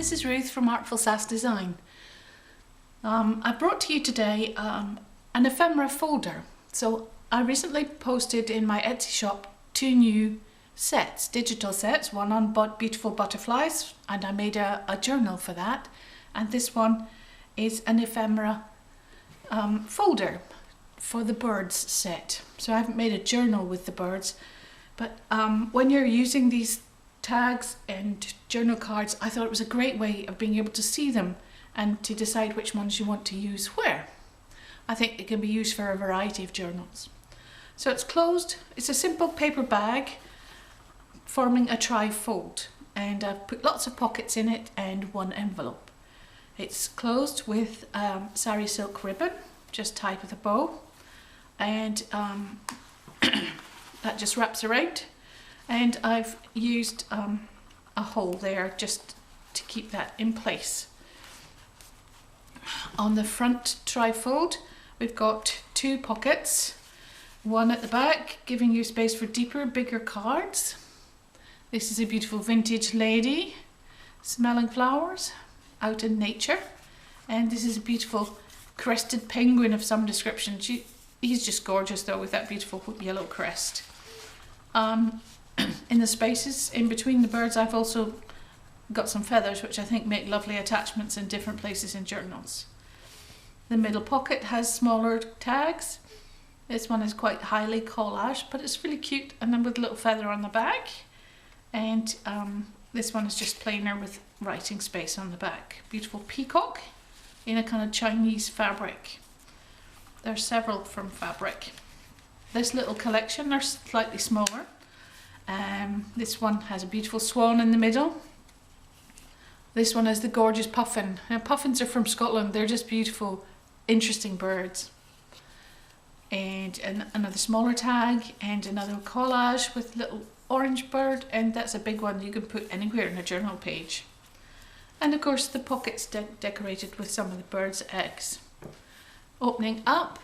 this is Ruth from Artful Sass Design. I brought to you today an ephemera folder. So I recently posted in my Etsy shop 2 new sets, digital sets, one on beautiful butterflies, and I made a journal for that, and this one is an ephemera folder for the birds set. So I haven't made a journal with the birds, but when you're using these tags and journal cards, I thought it was a great way of being able to see them and to decide which ones you want to use where. I think it can be used for a variety of journals. So it's closed. It's a simple paper bag forming a tri-fold, and I've put lots of pockets in it and one envelope. It's closed with sari silk ribbon, just tied with a bow, and that just wraps around. And I've used a hole there just to keep that in place. On the front tri-fold, we've got 2 pockets, one at the back giving you space for deeper, bigger cards. This is a beautiful vintage lady smelling flowers out in nature, and this is a beautiful crested penguin of some description. He's just gorgeous though, with that beautiful yellow crest. In the spaces in between the birds, I've also got some feathers, which I think make lovely attachments in different places in journals. The middle pocket has smaller tags. This one is quite highly collage, but it's really cute, and then with a little feather on the back. And this one is just plainer with writing space on the back. Beautiful peacock in a kind of Chinese fabric. There's several from fabric. This little collection are slightly smaller. This one has a beautiful swan in the middle. This one is the gorgeous puffin. Now, puffins are from Scotland. They're just beautiful, interesting birds. And another smaller tag and another collage with little orange bird, and that's a big one you can put anywhere in a journal page. And of course the pockets decorated with some of the birds' eggs. Opening up,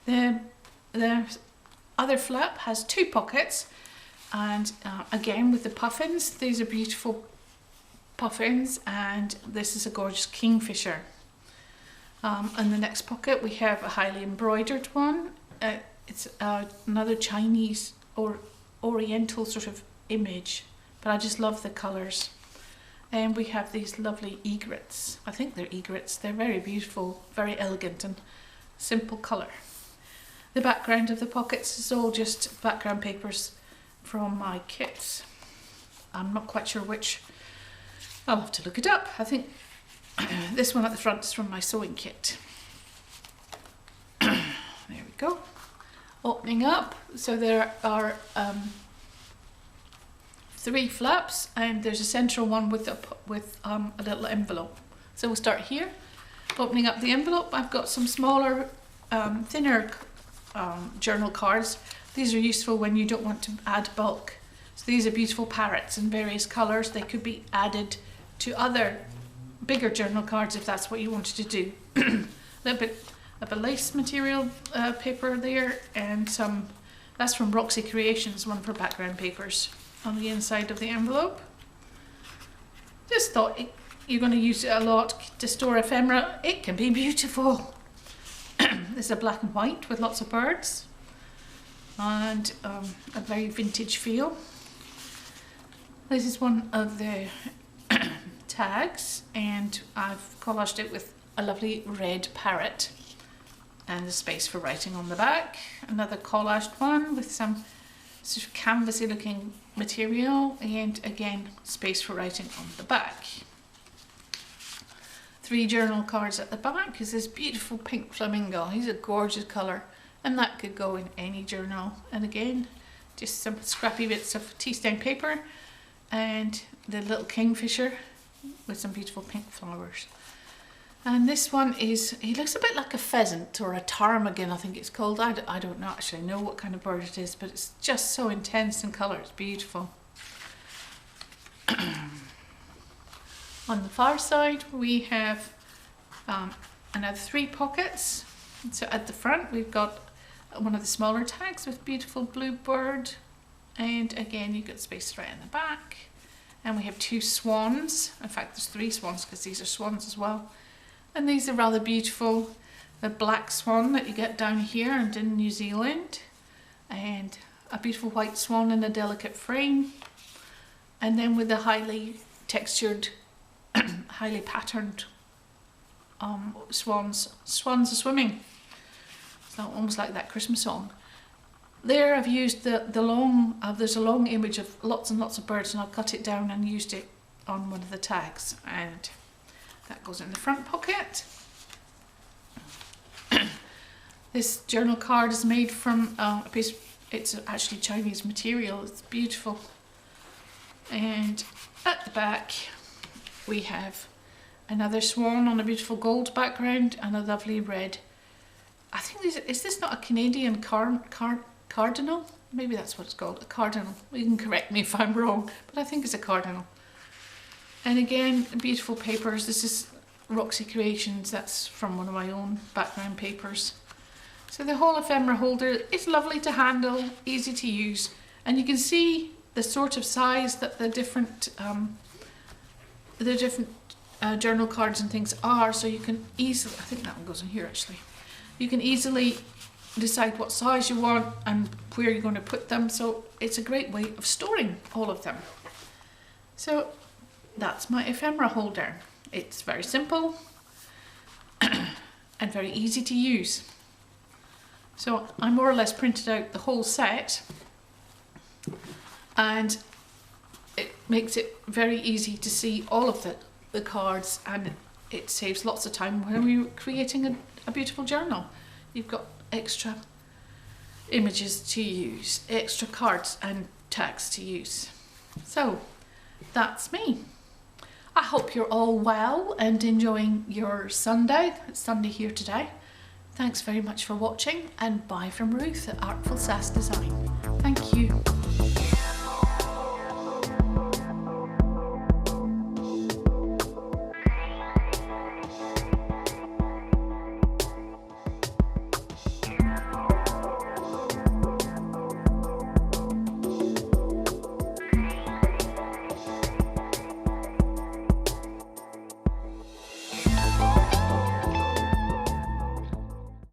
the other flap has 2 pockets, and again with the puffins. These are beautiful puffins, and this is a gorgeous kingfisher. In the next pocket we have a highly embroidered one. It's another Chinese or Oriental sort of image, but I just love the colours. And we have these lovely egrets. I think they're egrets. They're very beautiful, very elegant and simple colour. The background of the pockets is all just background papers from my kits. I'm not quite sure which. I'll have to look it up. I think this one at the front is from my sewing kit. There we go. Opening up, so there are 3 flaps, and there's a central one with a little envelope. So we'll start here. Opening up the envelope, I've got some smaller, thinner journal cards. These are useful when you don't want to add bulk. So these are beautiful parrots in various colours. They could be added to other bigger journal cards if that's what you wanted to do. A little bit of a lace material paper there, and that's from Roxy Creations, one for background papers on the inside of the envelope. Just thought you're going to use it a lot to store ephemera. It can be beautiful. This is a black and white with lots of birds and a very vintage feel. This is one of the tags, and I've collaged it with a lovely red parrot and the space for writing on the back. Another collaged one with some sort of canvasy looking material, and again space for writing on the back. 3 journal cards at the back is this beautiful pink flamingo. He's a gorgeous colour, and that could go in any journal. And again, just some scrappy bits of tea stain paper, and the little kingfisher with some beautiful pink flowers. And this one he looks a bit like a pheasant or a ptarmigan, I think it's called. I don't actually know what kind of bird it is, but it's just so intense in colour. It's beautiful. On the far side we have another 3 pockets. So at the front we've got one of the smaller tags with beautiful blue bird, and again you've got space right in the back. And we have 2 swans. In fact, there's 3 swans because these are swans as well. And these are rather beautiful. The black swan that you get down here and in New Zealand. And a beautiful white swan in a delicate frame. And then with the highly textured, highly patterned swans. Swans are swimming. It's almost like that Christmas song. There I've used the long, there's a long image of lots and lots of birds, and I've cut it down and used it on one of the tags, and that goes in the front pocket. This journal card is made from a piece, it's actually Chinese material, it's beautiful. And at the back we have another swan on a beautiful gold background and a lovely red. I think is this not a Canadian cardinal? Maybe that's what it's called, a cardinal. You can correct me if I'm wrong, but I think it's a cardinal. And again, beautiful papers. This is Roxy Creations. That's from one of my own background papers. So the whole ephemera holder is lovely to handle, easy to use, and you can see the sort of size that the different journal cards and things are. So you can easily, I think that one goes in here actually. You can easily decide what size you want and where you're going to put them, so it's a great way of storing all of them. So that's my ephemera holder. It's very simple and very easy to use. So I more or less printed out the whole set, and it makes it very easy to see all of the cards, and it saves lots of time when we're creating a beautiful journal. You've got extra images to use, extra cards and tags to use. So that's me. I hope you're all well and enjoying your Sunday. It's Sunday here today. Thanks very much for watching, and bye from Ruth at Artful Sass Design. Thank you.